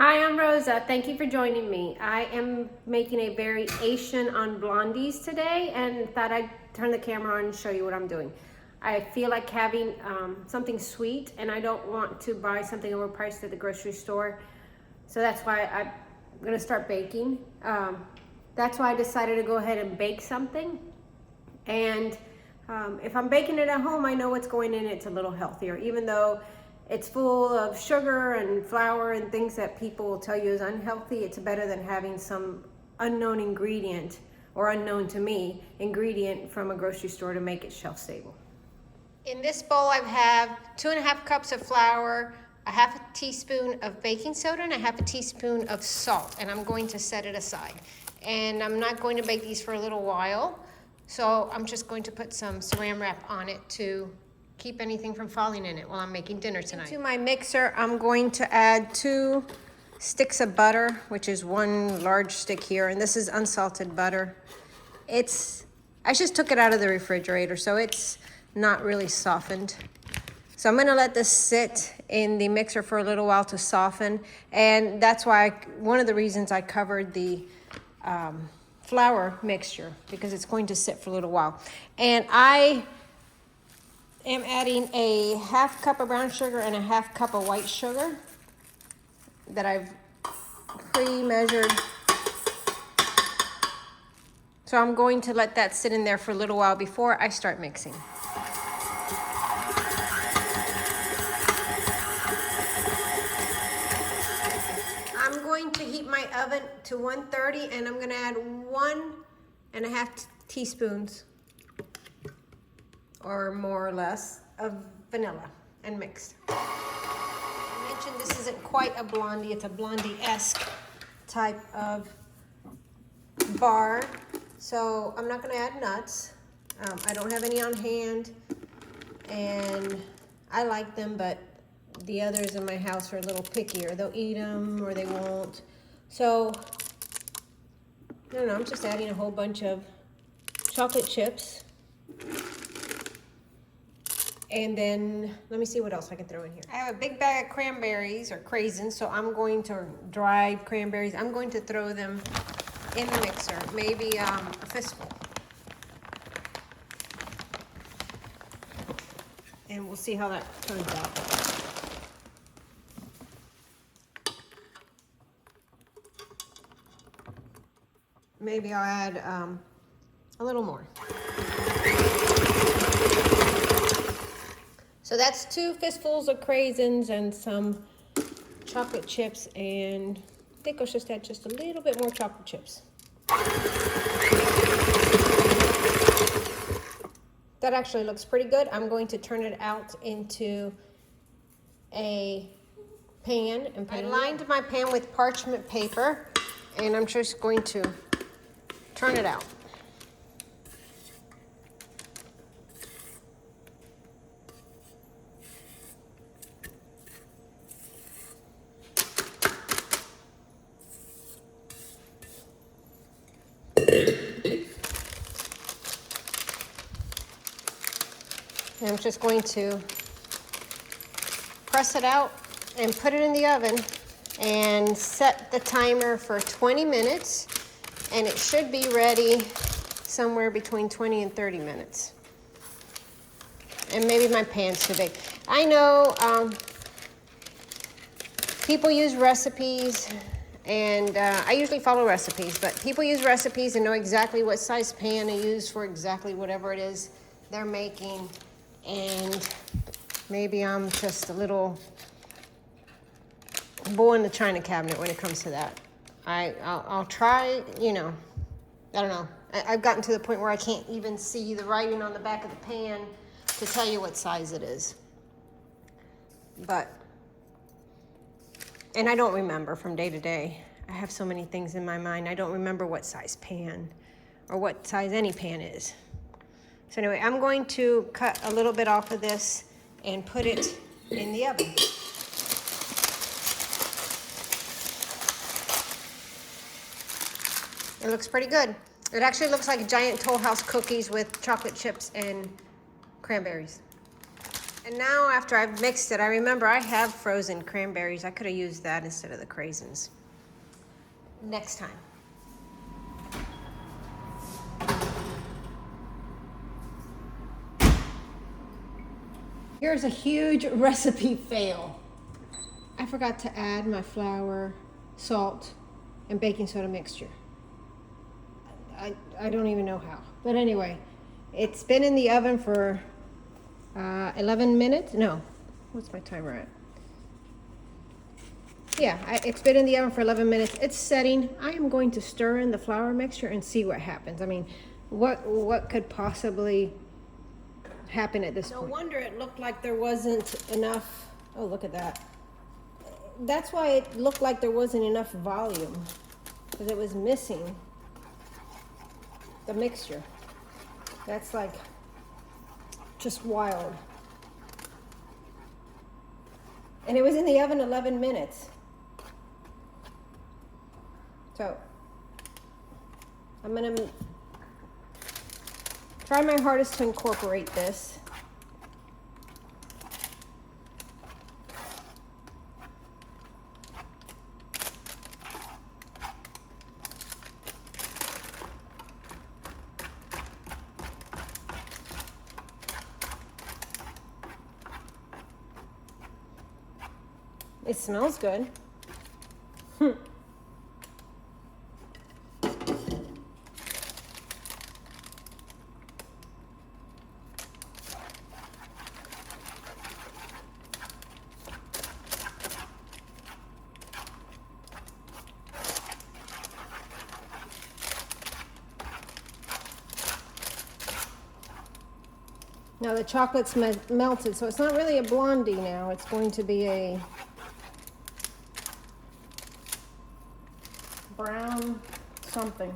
Hi, I'm Rosa. Thank you for joining me. I am making a variation on blondies today and thought I'd turn the camera on and show you what I'm doing. I feel like having something sweet and I don't want to buy something overpriced at the grocery store. So that's why I'm gonna start baking. That's why I decided to go ahead and bake something. And if I'm baking it at home, I know what's going in. It's a little healthier, even though it's full of sugar and flour and things that people will tell you is unhealthy. It's better than having some unknown ingredient, or unknown to me, ingredient from a grocery store to make it shelf stable. In this bowl I have 2.5 cups of flour, a half a teaspoon of baking soda, and a half a teaspoon of salt, and I'm going to set it aside. And I'm not going to bake these for a little while, so I'm just going to put some saran wrap on it to keep anything from falling in it while I'm making dinner tonight. Into my mixer, I'm going to add 2 sticks of butter, which is 1 large stick here, and this is unsalted butter. I just took it out of the refrigerator, so it's not really softened. So I'm gonna let this sit in the mixer for a little while to soften, and that's why one of the reasons I covered the flour mixture, because it's going to sit for a little while. And I am adding a half cup of brown sugar and a half cup of white sugar that I've pre-measured. So I'm going to let that sit in there for a little while before I start mixing. I'm going to heat my oven to 130, and I'm gonna add 1.5 teaspoons or more or less of vanilla and mix. I mentioned this isn't quite a blondie, it's a blondie-esque type of bar. So I'm not gonna add nuts. I don't have any on hand, and I like them, but the others in my house are a little pickier. They'll eat them or they won't. So, I don't know, I'm just adding a whole bunch of chocolate chips. And then, let me see what else I can throw in here. I have a big bag of cranberries, or craisins, so I'm going to, dried cranberries, I'm going to throw them in the mixer, maybe a fistful. And we'll see how that turns out. Maybe I'll add a little more. So that's 2 fistfuls of craisins and some chocolate chips, and I think I'll just add just a little bit more chocolate chips. That actually looks pretty good. I'm going to turn it out into a pan and put it in. I lined my pan with parchment paper, and I'm just going to turn it out. And I'm just going to press it out and put it in the oven and set the timer for 20 minutes. And it should be ready somewhere between 20 and 30 minutes. And maybe my pan's too big. I know people use recipes, and I usually follow recipes, but people use recipes and know exactly what size pan to use for exactly whatever it is they're making. And maybe I'm just a little bull in the china cabinet when it comes to that. I'll try, you know, I don't know. I've gotten to the point where I can't even see the writing on the back of the pan to tell you what size it is. And I don't remember from day to day. I have so many things in my mind. I don't remember what size pan or what size any pan is. So anyway, I'm going to cut a little bit off of this and put it in the oven. It looks pretty good. It actually looks like giant Toll House cookies with chocolate chips and cranberries. And now after I've mixed it, I remember I have frozen cranberries. I could have used that instead of the craisins. Next time. Here's a huge recipe fail. I forgot to add my flour, salt, and baking soda mixture. I don't even know how. But anyway, it's been in the oven for 11 minutes. No, what's my timer at? Yeah, it's been in the oven for 11 minutes. It's setting. I am going to stir in the flour mixture and see what happens. I mean, what could possibly happen at this point? No wonder it looked like there wasn't enough. Oh, look at that. That's why it looked like there wasn't enough volume, because it was missing the mixture. That's like just wild. And it was in the oven 11 minutes. So I'm gonna try my hardest to incorporate this. It smells good. Now the chocolate's melted, so it's not really a blondie now. It's going to be a brown something.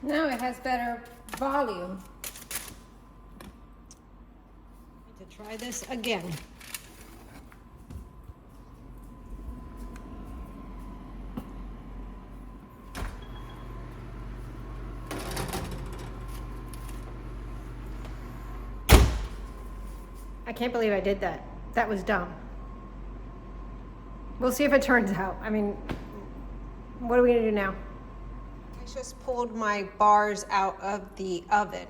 Now it has better volume. To try this again. I can't believe I did that. That was dumb. We'll see if it turns out. I mean, what are we gonna do now? I just pulled my bars out of the oven.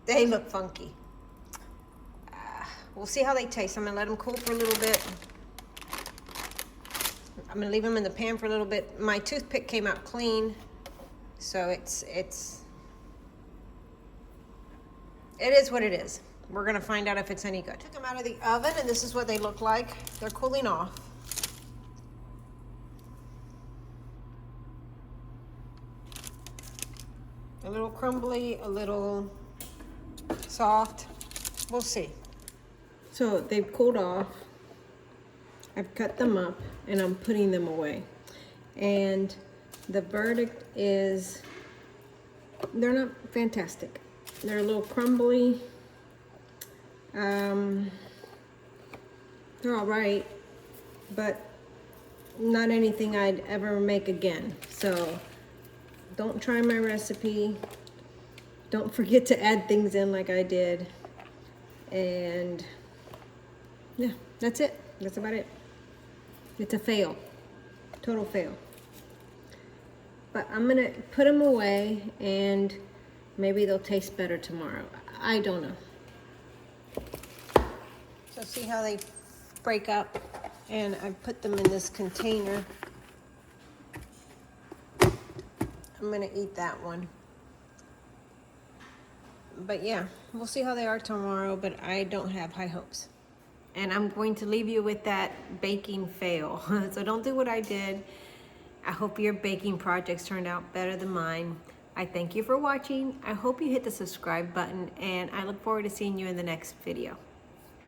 They look funky. We'll see how they taste. I'm gonna let them cool for a little bit. I'm gonna leave them in the pan for a little bit. My toothpick came out clean, so it is what it is. We're gonna find out if it's any good. Took them out of the oven, and this is what they look like. They're cooling off. A little crumbly, a little soft. We'll see. So they've cooled off. I've cut them up and I'm putting them away. And the verdict is they're not fantastic. They're a little crumbly. They're all right, but not anything I'd ever make again. So don't try my recipe. Don't forget to add things in like I did. And yeah, that's it. That's about it. It's a fail. Total fail. But I'm gonna put them away and maybe they'll taste better tomorrow. I don't know. So see how they break up? And I put them in this container. I'm gonna eat that one. But yeah, we'll see how they are tomorrow, but I don't have high hopes. And I'm going to leave you with that baking fail. So don't do what I did. I hope your baking projects turned out better than mine. I thank you for watching. I hope you hit the subscribe button, and I look forward to seeing you in the next video.